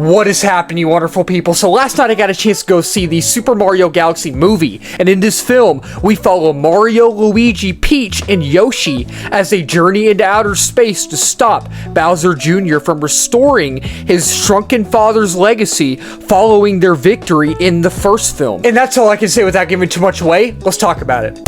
What is happening, wonderful people? So last night I got a chance to go see the Super Mario Galaxy movie, and in this film, we follow Mario, Luigi, Peach, and Yoshi as they journey into outer space to stop Bowser Jr. from restoring his shrunken father's legacy following their victory in the first film. And that's all I can say without giving too much away. Let's talk about it.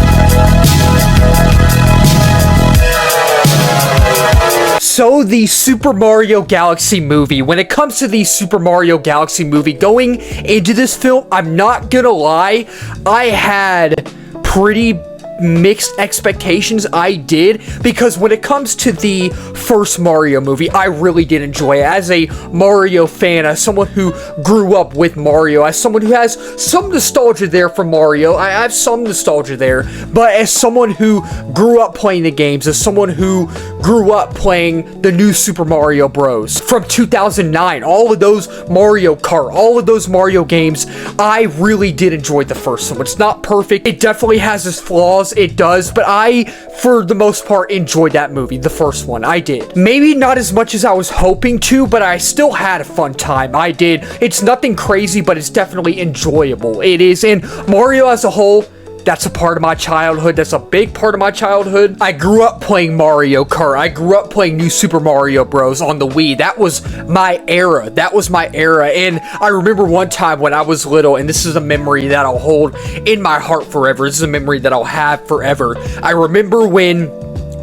So the Super Mario Galaxy movie, when it comes to the Super Mario Galaxy movie, going into this film, I'm not gonna lie, I had pretty mixed expectations. I did, because when it comes to the first Mario movie, I really did enjoy it. As a Mario fan, as someone who grew up with Mario, as someone who has some nostalgia there for Mario, I have some nostalgia there, but as someone who grew up playing the games, as someone who grew up playing the new Super Mario Bros. from 2009, all of those Mario Kart, all of those Mario games, I really did enjoy the first one. It's not perfect, it definitely has its flaws, it does, but I, for the most part, enjoyed that movie, the first one. I did. Maybe not as much as I was hoping to, but I still had a fun time. I did. It's nothing crazy, but it's definitely enjoyable. It is, and Mario as a whole, that's a part of my childhood. That's a big part of my childhood. I grew up playing Mario Kart. I grew up playing New Super Mario Bros. On the Wii. That was my era. That was my era. And I remember one time when I was little, and this is a memory that I'll hold in my heart forever. This is a memory that I'll have forever. I remember when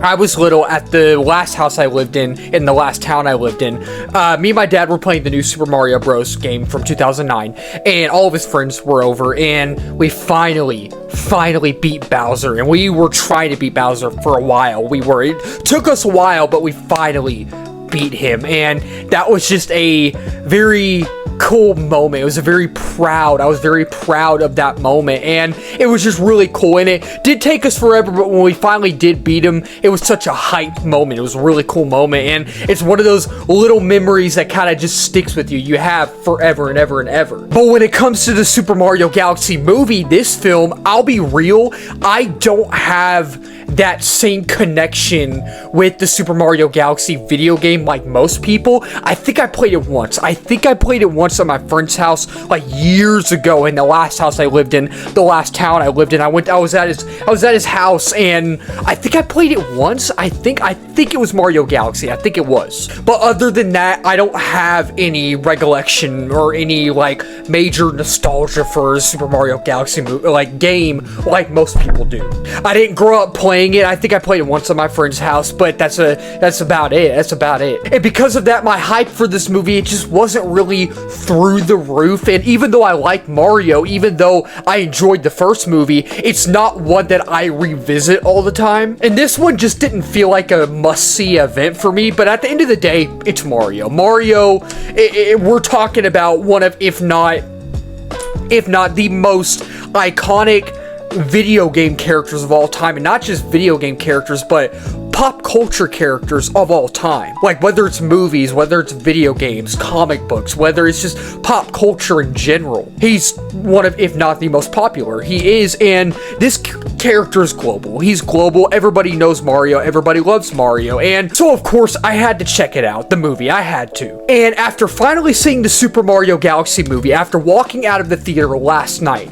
I was little, at the last house I lived in the last town I lived in, me and my dad were playing the new Super Mario Bros. Game from 2009, and all of his friends were over, and we finally beat Bowser, and we were trying to beat Bowser for a while. It took us a while, but we finally beat him, and that was just a very cool moment. It was I was very proud of that moment, and it was just really cool, and it did take us forever, but when we finally did beat him, it was such a hype moment. It was a really cool moment, and it's one of those little memories that kind of just sticks with you have forever and ever and ever. But when it comes to the Super Mario Galaxy movie, this film, I'll be real, I don't have that same connection with the Super Mario Galaxy video game like most people. I think I played it once at my friend's house, like years ago, in the last house I lived in, the last town I lived in. I was at his house, and I think I played it once. I think it was Mario Galaxy. I think it was. But other than that, I don't have any recollection or any like major nostalgia for Super Mario Galaxy game like most people do. I didn't grow up playing it. I think I played it once at my friend's house, but that's about it. And because of that, my hype for this movie, it just wasn't really through the roof. And even though I like Mario, even though I enjoyed the first movie, it's not one that I revisit all the time. And this one just didn't feel like a must-see event for me, but at the end of the day, it's Mario. We're talking about one of, if not the most iconic video game characters of all time, and not just video game characters, but pop culture characters of all time. Like, whether it's movies, whether it's video games, comic books, whether it's just pop culture in general. He's one of, if not the most popular. He is, and this character is global. He's global. Everybody knows Mario. Everybody loves Mario. And so, of course, I had to check it out, the movie. I had to. And after finally seeing the Super Mario Galaxy movie, after walking out of the theater last night,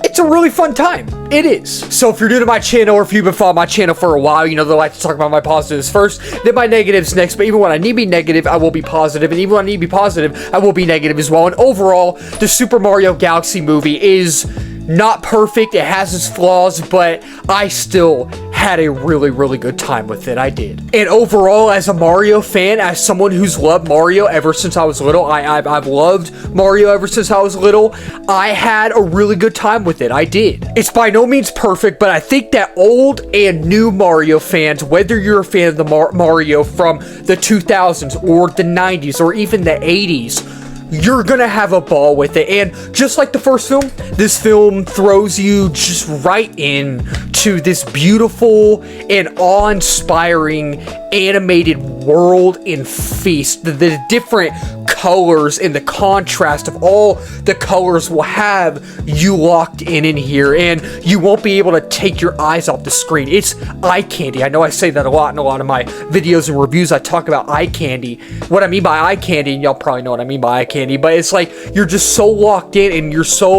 it's a really fun time. It is. So if you're new to my channel, or if you've been following my channel for a while, you know that I like to talk about my positives first, then my negatives next. But even when I need to be negative, I will be positive. And even when I need to be positive, I will be negative as well. And overall, the Super Mario Galaxy movie is not perfect. It has its flaws, but I still had a really good time with it. I did. And overall, as a Mario fan, as someone who's loved Mario ever since I was little, I've loved Mario ever since I was little, I had a really good time with it. I did. It's by no means perfect, but I think that old and new Mario fans, whether you're a fan of the Mario from the 2000s or the 90s or even the 80s, you're gonna have a ball with it. And just like the first film, this film throws you just right in to this beautiful and awe-inspiring animated world and feast. The different colors and the contrast of all the colors will have you locked in here, and you won't be able to take your eyes off the screen. It's eye candy. I know I say that a lot in a lot of my videos and reviews. I talk about eye candy. What I mean by eye candy, and y'all probably know what I mean by eye candy, but it's like you're just so locked in and you're so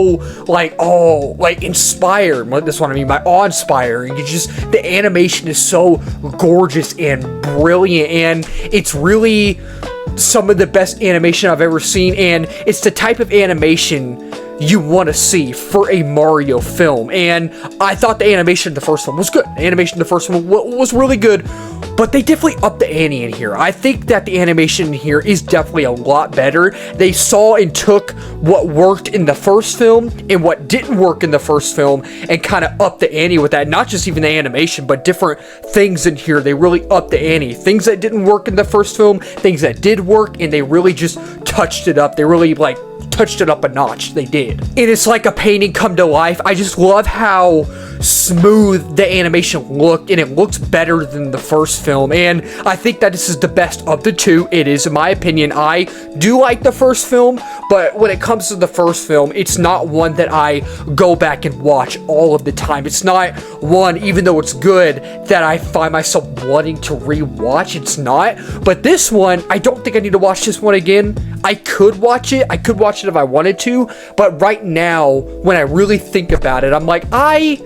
like, oh, like inspired. That's what I mean by awe-inspiring. You just, the animation is so gorgeous and brilliant, and it's really some of the best animation I've ever seen, and it's the type of animation you want to see for a Mario film. And I thought the animation in the first one was good. The animation in the first one was really good, but they definitely upped the ante in here. I think that the animation in here is definitely a lot better. They saw and took what worked in the first film and what didn't work in the first film and kind of upped the ante with that. Not just even the animation, but different things in here. They really upped the ante. Things that didn't work in the first film, things that did work, and they really just touched it up. They really like touched it up a notch. They did. And it's like a painting come to life. I just love how smooth the animation looked, and it looks better than the first film, and I think that this is the best of the two. It is, in my opinion. I do like the first film, but when it comes to the first film, it's not one that I go back and watch all of the time. It's not one, even though it's good, that I find myself wanting to rewatch. It's not. But this one, I don't think I need to watch this one again. I could watch it. I could watch it if I wanted to, but right now, when I really think about it, I'm like, I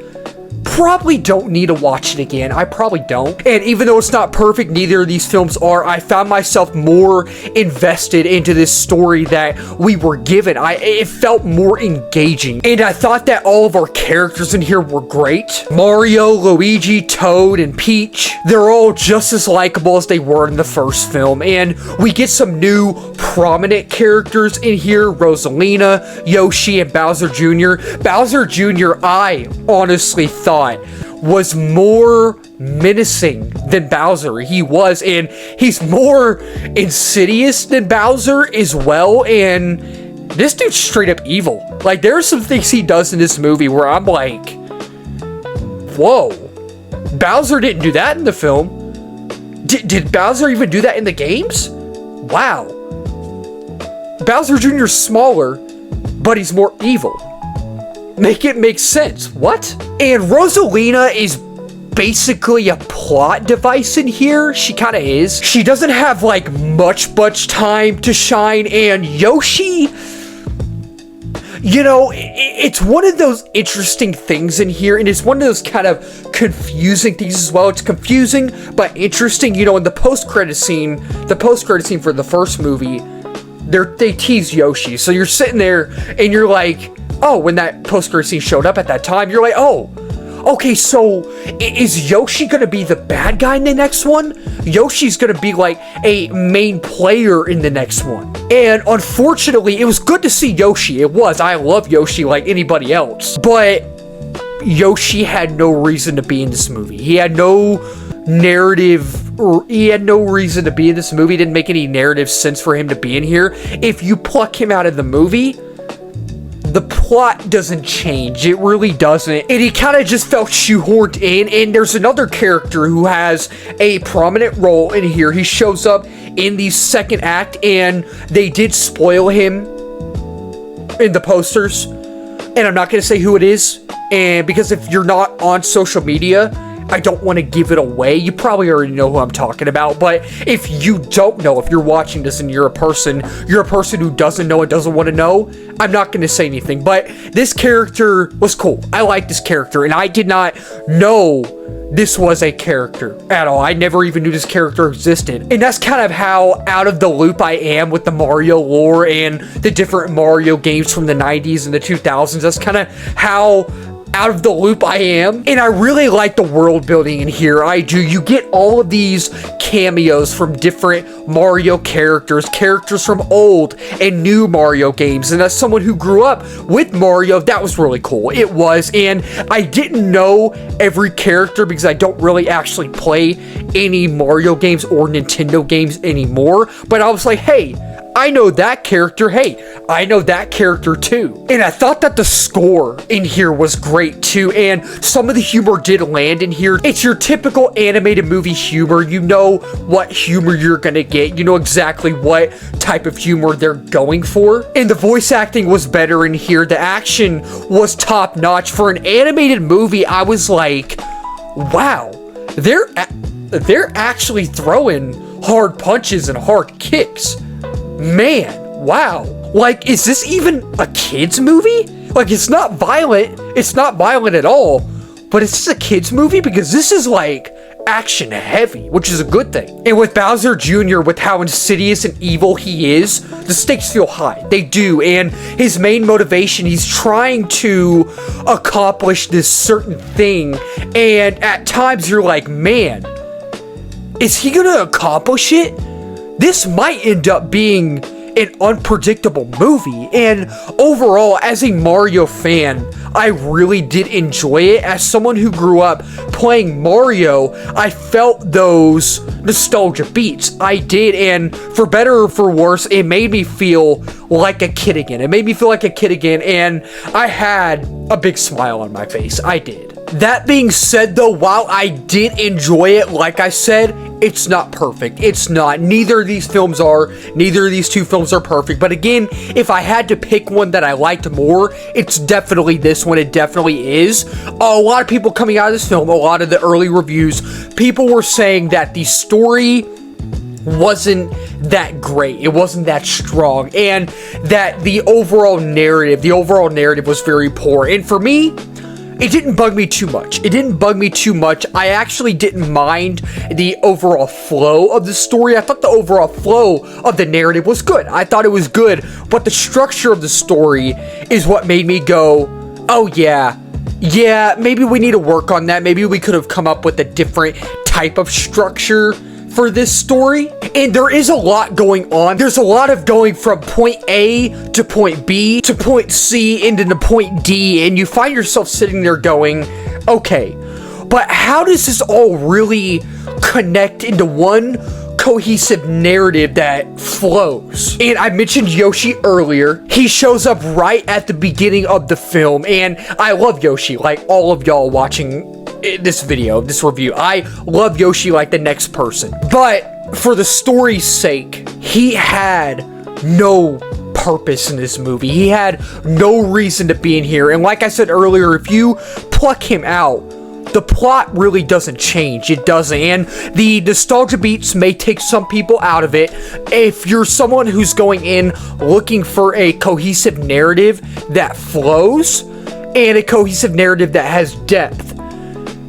probably don't need to watch it again. I probably don't. And even though it's not perfect, neither of these films are, I found myself more invested into this story that we were given. It felt more engaging. And I thought that all of our characters in here were great. Mario, Luigi, Toad, and Peach, they're all just as likable as they were in the first film. And we get some new prominent characters in here. Rosalina, Yoshi, and Bowser Jr. Bowser Jr., I honestly thought was more menacing than Bowser. He was, and he's more insidious than Bowser as well, and this dude's straight up evil. Like, there are some things he does in this movie where I'm like, whoa, Bowser didn't do that in the film. Did Bowser even do that in the games? Wow. Bowser Jr. is smaller, but he's more evil. Make it make sense. What? And Rosalina is basically a plot device in here. She kind of is. She doesn't have like much time to shine. And Yoshi, you know, it's one of those interesting things in here, and it's one of those kind of confusing things as well. It's confusing but interesting. You know, in the post-credit scene for the first movie, they tease Yoshi. So you're sitting there and you're like, oh, when that post-credit scene showed up at that time, you're like, oh, okay, so is Yoshi gonna be the bad guy in the next one? Yoshi's gonna be like a main player in the next one. And unfortunately, it was good to see Yoshi. It was. I love Yoshi like anybody else. But Yoshi had no reason to be in this movie. He had no narrative, or he had no reason to be in this movie. It didn't make any narrative sense for him to be in here. If you pluck him out of the movie, the plot doesn't change. It really doesn't. And he kind of just felt shoehorned in. And there's another character who has a prominent role in here. He shows up in the second act, and they did spoil him in the posters. And I'm not going to say who it is. And because if you're not on social media, I don't want to give it away. You probably already know who I'm talking about, but if you don't know, if you're watching this and you're a person who doesn't know and doesn't want to know, I'm not going to say anything. But this character was cool. I like this character, and I did not know this was a character at all. I never even knew this character existed. And that's kind of how out of the loop I am with the Mario lore and the different Mario games from the 90s and the 2000s. That's kind of how out of the loop I am. And I really like the world building in here. I do. You get all of these cameos from different Mario characters from old and new Mario games. And as someone who grew up with Mario, that was really cool. It was. And I didn't know every character because I don't really actually play any Mario games or Nintendo games anymore. But I was like, hey, I know that character. Hey, I know that character too. And I thought that the score in here was great too, and some of the humor did land in here. It's your typical animated movie humor. You know what humor you're gonna get. You know exactly what type of humor they're going for. And the voice acting was better in here. The action was top notch. For an animated movie, I was like, wow, they're actually throwing hard punches and hard kicks. Man, wow. Like, is this even a kid's movie? Like, it's not violent. It's not violent at all. But is this a kid's movie? Because this is like action heavy, which is a good thing. And with Bowser Jr., with how insidious and evil he is, the stakes feel high. They do. And his main motivation, he's trying to accomplish this certain thing. And at times you're like, man, is he gonna accomplish it? This might end up being an unpredictable movie. And overall, as a Mario fan, I really did enjoy it. As someone who grew up playing Mario, I felt those nostalgia beats. I did, and for better or for worse, it made me feel like a kid again. It made me feel like a kid again, and I had a big smile on my face. I did. That being said, though, while I did enjoy it, like I said, it's not perfect. It's not. Neither of these films are. Neither of these two films are perfect. But again, if I had to pick one that I liked more, it's definitely this one. It definitely is. A lot of people coming out of this film, a lot of the early reviews, people were saying that the story wasn't that great. It wasn't that strong. And that the overall narrative was very poor. And for me, it didn't bug me too much. It didn't bug me too much. I actually didn't mind the overall flow of the story. I thought the overall flow of the narrative was good. I thought it was good, but the structure of the story is what made me go, oh yeah, maybe we need to work on that. Maybe we could have come up with a different type of structure for this story. And there is a lot going on. There's a lot of going from point A to point B to point C and then to point D, and you find yourself sitting there going, okay, but how does this all really connect into one cohesive narrative that flows? And I mentioned Yoshi earlier. He shows up right at the beginning of the film, and I love Yoshi, like all of y'all watching this video, this review. I love Yoshi like the next person. But for the story's sake, he had no purpose in this movie. He had no reason to be in here. And like I said earlier, if you pluck him out, the plot really doesn't change. It doesn't. And the nostalgia beats may take some people out of it. If you're someone who's going in looking for a cohesive narrative that flows and a cohesive narrative that has depth,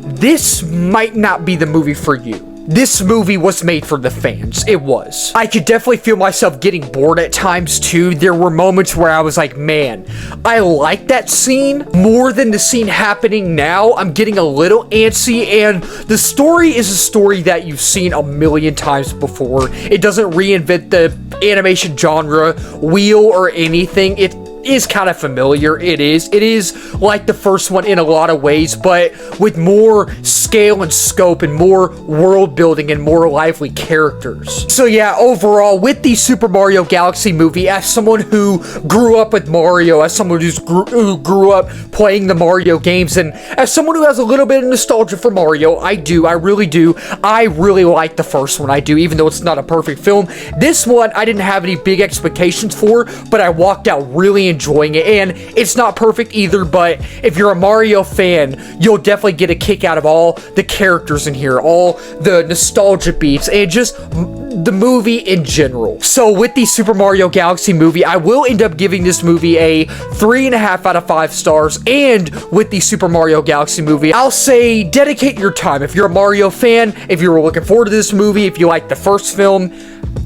this might not be the movie for you. This movie was made for the fans. It was. I could definitely feel myself getting bored at times too. There were moments where I was like, man, I like that scene more than the scene happening now. I'm getting a little antsy, and the story is a story that you've seen a million times before. It doesn't reinvent the animation genre wheel or anything. It is kind of familiar. It is like the first one in a lot of ways, but with more scale and scope and more world building and more lively characters. So yeah, overall, with the Super Mario Galaxy movie, as someone who grew up with Mario, as someone who grew up playing the Mario games, and as someone who has a little bit of nostalgia for Mario, I really do. I really like the first one. I do, even though it's not a perfect film. This one, I didn't have any big expectations for, but I walked out really enjoying it. And it's not perfect either, but if you're a Mario fan, you'll definitely get a kick out of all the characters in here, all the nostalgia beats, and just the movie in general. So with the Super Mario Galaxy movie, I will end up giving this movie a 3.5 out of 5 stars. And with the Super Mario Galaxy movie, I'll say dedicate your time. If you're a Mario fan, if you're looking forward to this movie, if you like the first film,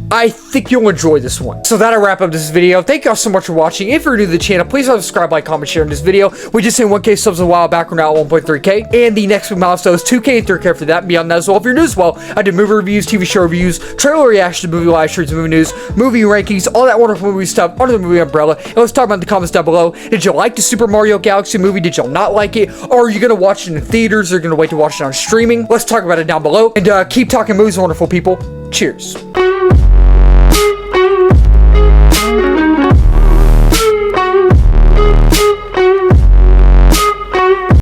I think you'll enjoy this one. So that'll wrap up this video. Thank y'all so much for watching. If you're new to the channel, please subscribe, like, comment, share in this video. We just hit 1K subs a while back. We're now at 1.3K. And the next big milestone is 2K and 3K after that. And beyond that as well, if you're new as well, I do movie reviews, TV show reviews, trailer reactions, movie live streams, movie news, movie rankings, all that wonderful movie stuff under the movie umbrella. And let's talk about it in the comments down below. Did you like the Super Mario Galaxy movie? Did y'all not like it? Or are you going to watch it in theaters? Or are you going to wait to watch it on streaming? Let's talk about it down below. And keep talking movies, wonderful people. Cheers.